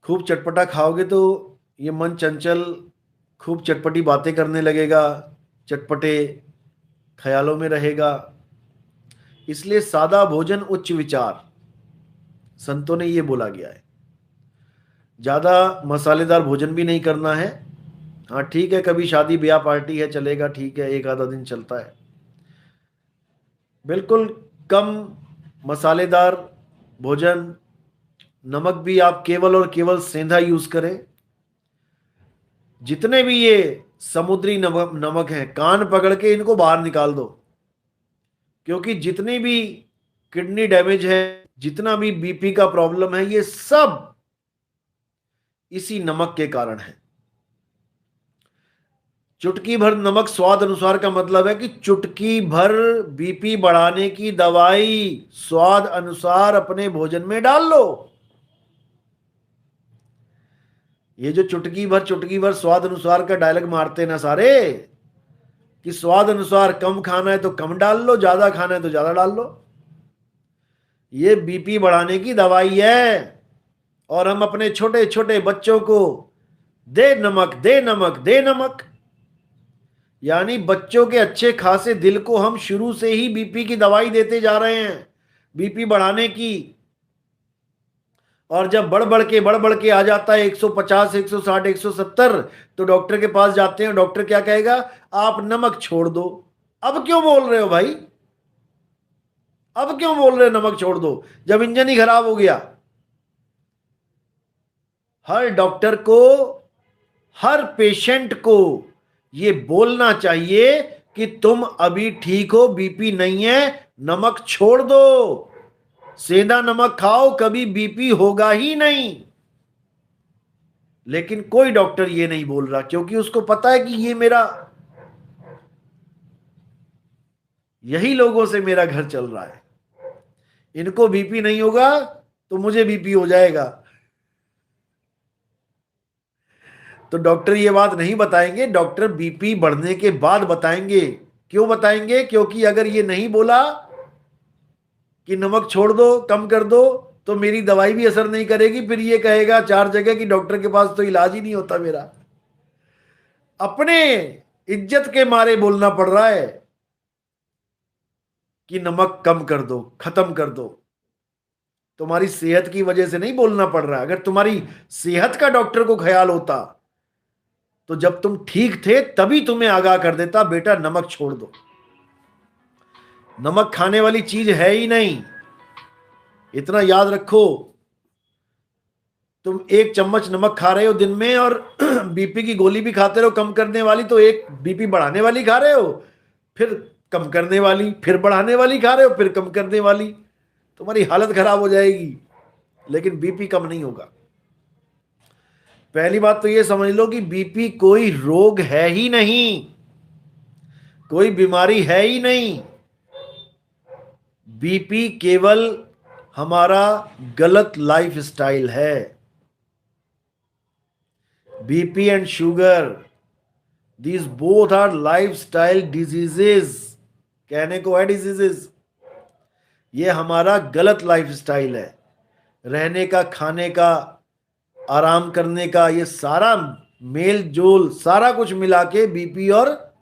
खूब चटपटा खाओगे तो ये मन चंचल खूब चटपटी बातें करने लगेगा, चटपटे ख्यालों में रहेगा। इसलिए सादा भोजन उच्च विचार, संतों ने ये बोला गया है। ज्यादा मसालेदार भोजन भी नहीं करना है। हाँ ठीक है, कभी शादी ब्याह पार्टी है चलेगा, ठीक है, एक आधा दिन चलता है। बिल्कुल कम मसालेदार भोजन। नमक भी आप केवल और केवल सेंधा यूज करें। जितने भी ये समुद्री नमक नमक हैं, कान पकड़ के इनको बाहर निकाल दो। क्योंकि जितनी भी किडनी डैमेज है, जितना भी बीपी का प्रॉब्लम है, ये सब इसी नमक के कारण है। चुटकी भर नमक स्वाद अनुसार का मतलब है कि चुटकी भर बीपी बढ़ाने की दवाई स्वाद अनुसार अपने भोजन में डाल लो। ये जो चुटकी भर स्वाद अनुसार का डायलॉग मारते हैं ना सारे, कि स्वाद अनुसार कम खाना है तो कम डाल लो, ज्यादा खाना है तो ज्यादा डाल लो, ये बीपी बढ़ाने की दवाई है। और हम अपने छोटे छोटे बच्चों को दे नमक दे नमक दे नमक, यानी बच्चों के अच्छे खासे दिल को हम शुरू से ही बीपी की दवाई देते जा रहे हैं, बीपी बढ़ाने की। और जब बढ़ बढ़ के आ जाता है 150 160 170, तो डॉक्टर के पास जाते हैं। डॉक्टर क्या कहेगा? आप नमक छोड़ दो। अब क्यों बोल रहे हो भाई? अब क्यों बोल रहे हो नमक छोड़ दो, जब इंजन ही खराब हो गया? हर डॉक्टर को, हर पेशेंट को ये बोलना चाहिए कि तुम अभी ठीक हो, बीपी नहीं है, नमक छोड़ दो। सेंधा नमक खाओ, कभी बीपी होगा ही नहीं। लेकिन कोई डॉक्टर ये नहीं बोल रहा, क्योंकि उसको पता है कि ये मेरा, यही लोगों से मेरा घर चल रहा है। इनको बीपी नहीं होगा तो मुझे बीपी हो जाएगा। तो डॉक्टर ये बात नहीं बताएंगे, डॉक्टर बीपी बढ़ने के बाद बताएंगे। क्यों बताएंगे? क्योंकि अगर ये नहीं बोला कि नमक छोड़ दो, कम कर दो, तो मेरी दवाई भी असर नहीं करेगी। फिर ये कहेगा चार जगह कि डॉक्टर के पास तो इलाज ही नहीं होता मेरा। अपने इज्जत के मारे बोलना पड़ रहा है कि नमक कम कर दो, खत्म कर दो। तुम्हारी सेहत की वजह से नहीं बोलना पड़ रहा है। अगर तुम्हारी सेहत का डॉक्टर को ख्याल होता तो जब तुम ठीक थे तभी तुम्हें आगाह कर देता, बेटा नमक छोड़ दो। नमक खाने वाली चीज है ही नहीं, इतना याद रखो। तुम एक चम्मच नमक खा रहे हो दिन में, और बीपी की गोली भी खाते रहो कम करने वाली, तो एक बीपी बढ़ाने वाली खा रहे हो, फिर कम करने वाली, फिर बढ़ाने वाली खा रहे हो, फिर कम करने वाली। तुम्हारी हालत खराब हो जाएगी, लेकिन बीपी कम नहीं होगा। पहली बात तो ये समझ लो कि बीपी कोई रोग है ही नहीं, कोई बीमारी है ही नहीं। बीपी केवल हमारा गलत लाइफ स्टाइल है। BP and sugar, these both are lifestyle diseases. कहने को है डिजीजेस, ये हमारा गलत लाइफस्टाइल है। रहने का, खाने का, आराम करने का, ये सारा मेल जोल, सारा कुछ मिला के बीपी और